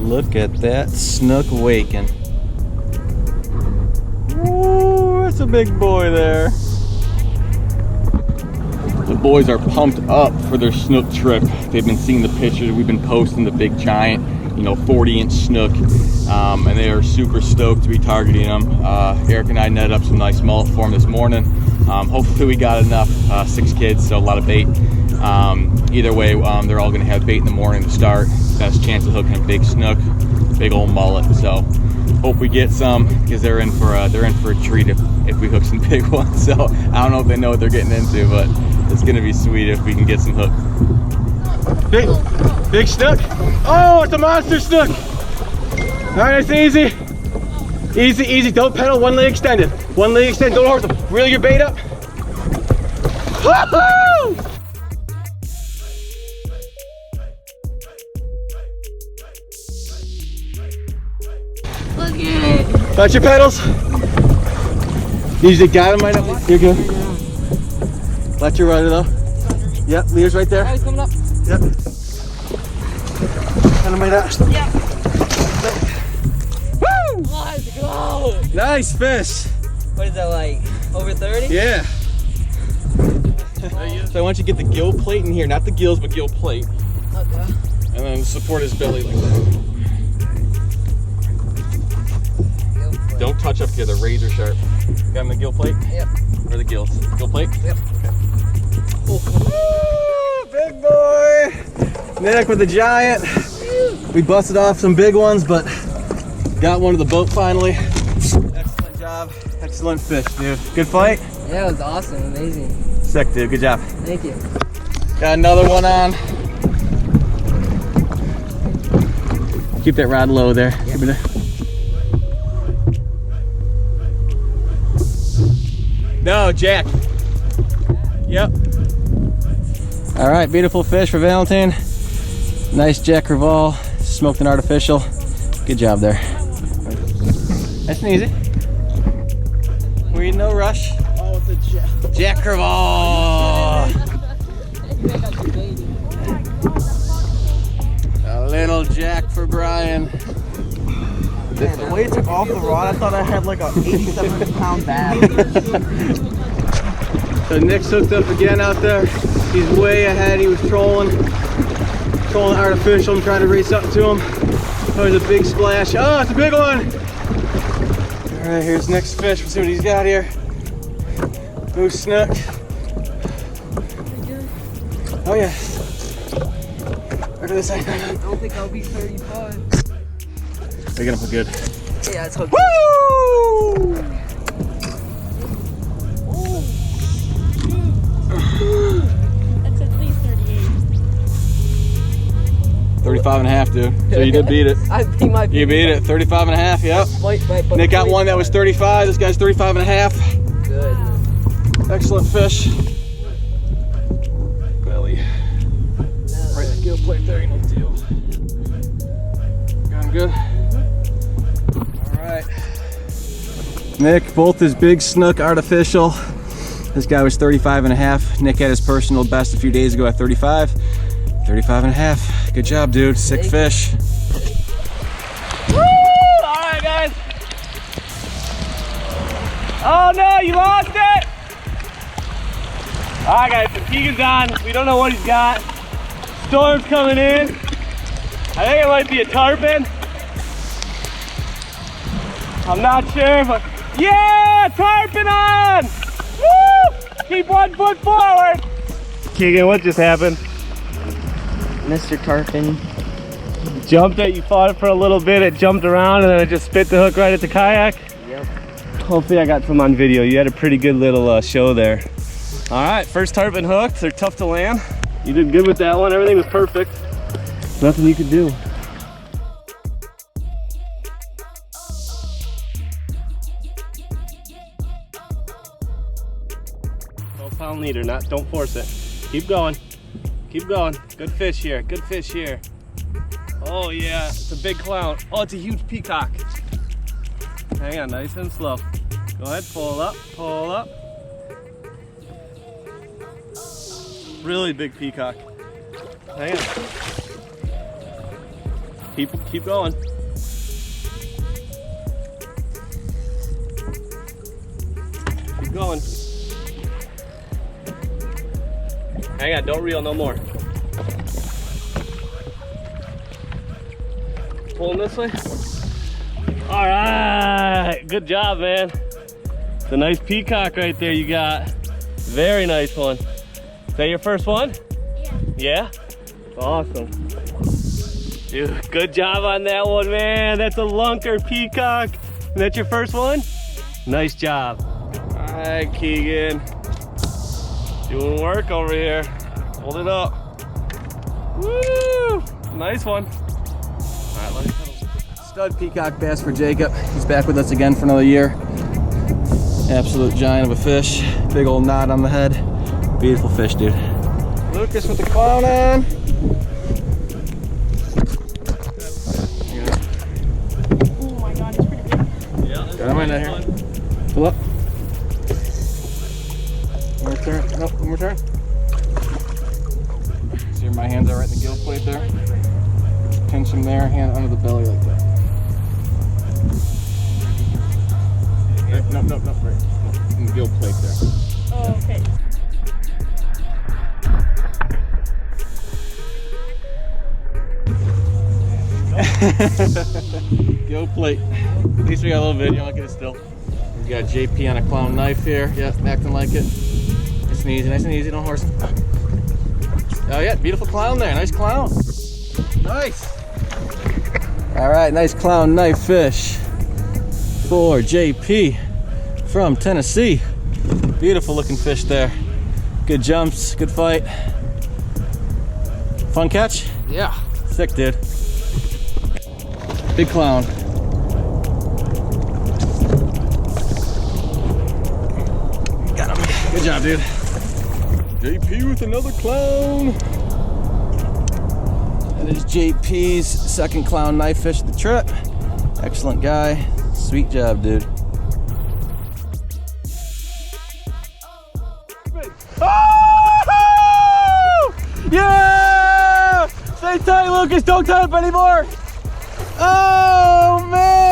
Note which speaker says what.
Speaker 1: Look at that snook waking. Ooh, that's a big boy there. The boys are pumped up for their snook trip. They've been seeing the pictures. We've been posting the big giant, 40-inch snook, and they are super stoked to be targeting them. Eric and I netted up some nice mullet for them this morning. Hopefully we got enough. 6 kids, so a lot of bait. Either way, they're all gonna have bait in the morning to start. Best chance of hooking a big snook, big old mullet. So hope we get some, because they're in for a treat if we hook some big ones. So I don't know if they know what they're getting into, but it's gonna be sweet if we can get some hook. Big snook. Oh, it's a monster snook. All right, it's easy. Easy. Don't pedal. One leg extended. Don't horse them. Reel your bait up. Woohoo!
Speaker 2: Look at it.
Speaker 1: Touch your pedals. Usually got him right up. You're good. Let your rudder though. Yep, leader's right there.
Speaker 2: Oh, he's coming up.
Speaker 1: Yep. Kind of made that.
Speaker 2: Yep.
Speaker 1: Woo!
Speaker 2: Let's go.
Speaker 1: Nice fish.
Speaker 2: What is that, like over 30?
Speaker 1: Yeah. So I want you to get the gill plate in here, not the gills, but gill plate.
Speaker 2: Okay.
Speaker 1: And then support his belly like that. Don't touch up here, they're razor sharp. Got him the gill plate?
Speaker 2: Yep.
Speaker 1: Or the gills? Gill plate?
Speaker 2: Yep.
Speaker 1: Okay. Woo, big boy! Nick with the giant. We busted off some big ones, but got one to the boat finally. Excellent job. Excellent fish, dude. Good fight?
Speaker 2: Yeah, it was awesome. Amazing.
Speaker 1: Sick, dude. Good job.
Speaker 2: Thank you.
Speaker 1: Got another one on. Keep that rod low there.
Speaker 2: Yep.
Speaker 1: Keep it there. No, Jack. Yep. All right, beautiful fish for Valentine. Nice Jack Crevalle, smoked an artificial. Good job there. Nice and easy. We're in no rush.
Speaker 2: Oh, it's a
Speaker 1: Jack Crevalle. A little Jack for Brian.
Speaker 3: Man, the way it took off the rod, I thought I had like a 87-pound bass.
Speaker 1: So Nick's hooked up again out there. He's way ahead. He was trolling artificial. I'm trying to race up to him. Oh, there's a big splash. Oh, it's a big one. All right, here's Nick's fish. We'll see what he's got here. Moose snook. Oh yeah. Look at this side.
Speaker 2: I don't think I'll be 35.
Speaker 1: They're gonna put good.
Speaker 2: Yeah, it's hooked.
Speaker 1: Woo!
Speaker 4: That's at least 38.
Speaker 1: 35 and a half, dude. So you did beat it.
Speaker 2: I think my
Speaker 1: You beat it. 35 and a half, yep. Nick got one that was 35. This guy's 35 and a half.
Speaker 2: Good.
Speaker 1: Excellent fish. Belly. Right, the gill plate there, you know the deal. Got him good. All right. Nick, both his big snook artificial. This guy was 35 and a half. Nick had his personal best a few days ago at 35. 35 and a half. Good job, dude. Sick fish.
Speaker 5: Woo! All right, guys. Oh no, you lost it. All right, guys. So Keegan's on. We don't know what he's got. Storm's coming in. I think it might be a tarpon. I'm not sure, but yeah, tarpon on! Woo! Keep 1 foot forward. Keegan, what just happened?
Speaker 2: Mr. Tarpon.
Speaker 5: Jumped it, you fought it for a little bit, it jumped around and then it just spit the hook right at the kayak.
Speaker 2: Yep.
Speaker 5: Hopefully I got some on video. You had a pretty good little show there. All right, first tarpon hooked. They're tough to land. You did good with that one. Everything was perfect. Nothing you could do. 12-pound leader, don't force it. Keep going. Keep going. Good fish here. Good fish here. Oh yeah, it's a big clown. Oh, it's a huge peacock. Hang on, nice and slow. Go ahead, pull up, pull up. Really big peacock. Hang on. Keep going. Keep going. Hang on, don't reel no more. Pulling this way. All right, good job, man. It's a nice peacock right there you got. Very nice one. Is that your first one?
Speaker 4: Yeah.
Speaker 5: Yeah? Awesome. Dude, good job on that one, man. That's a lunker peacock. And that's your first one? Nice job. All right, Keegan. Doing work over here. Hold it up. Woo! Nice one. All right, let me pedal.
Speaker 1: Stud peacock bass for Jacob. He's back with us again for another year. Absolute giant of a fish. Big old knot on the head. Beautiful fish, dude. Lucas with the clown on.
Speaker 4: Oh my god, it's pretty big.
Speaker 5: Yeah, that's
Speaker 1: Got him in there.
Speaker 5: one.
Speaker 1: Pull up. One more turn. Nope, one more turn. See where my hands are right in the gill plate there? Pinch him there, hand under the belly like that. Right, no, right. No, in the gill plate there.
Speaker 4: Oh, okay.
Speaker 1: Gill plate. At least we got a little video. Look at it still. We got JP on a clown knife here. Yep, acting like it. Nice and easy. Don't horse him. Oh yeah, beautiful clown there. Nice clown. Nice. All right, nice clown knife fish for JP from Tennessee. Beautiful looking fish there. Good jumps, good fight. Fun catch?
Speaker 2: Yeah.
Speaker 1: Sick, dude. Big clown. Got him. Good job, dude. JP with another clown. That is JP's second clown knife fish of the trip. Excellent guy. Sweet job, dude. Oh! Yeah! Stay tight, Lucas. Don't tie up anymore. Oh, man.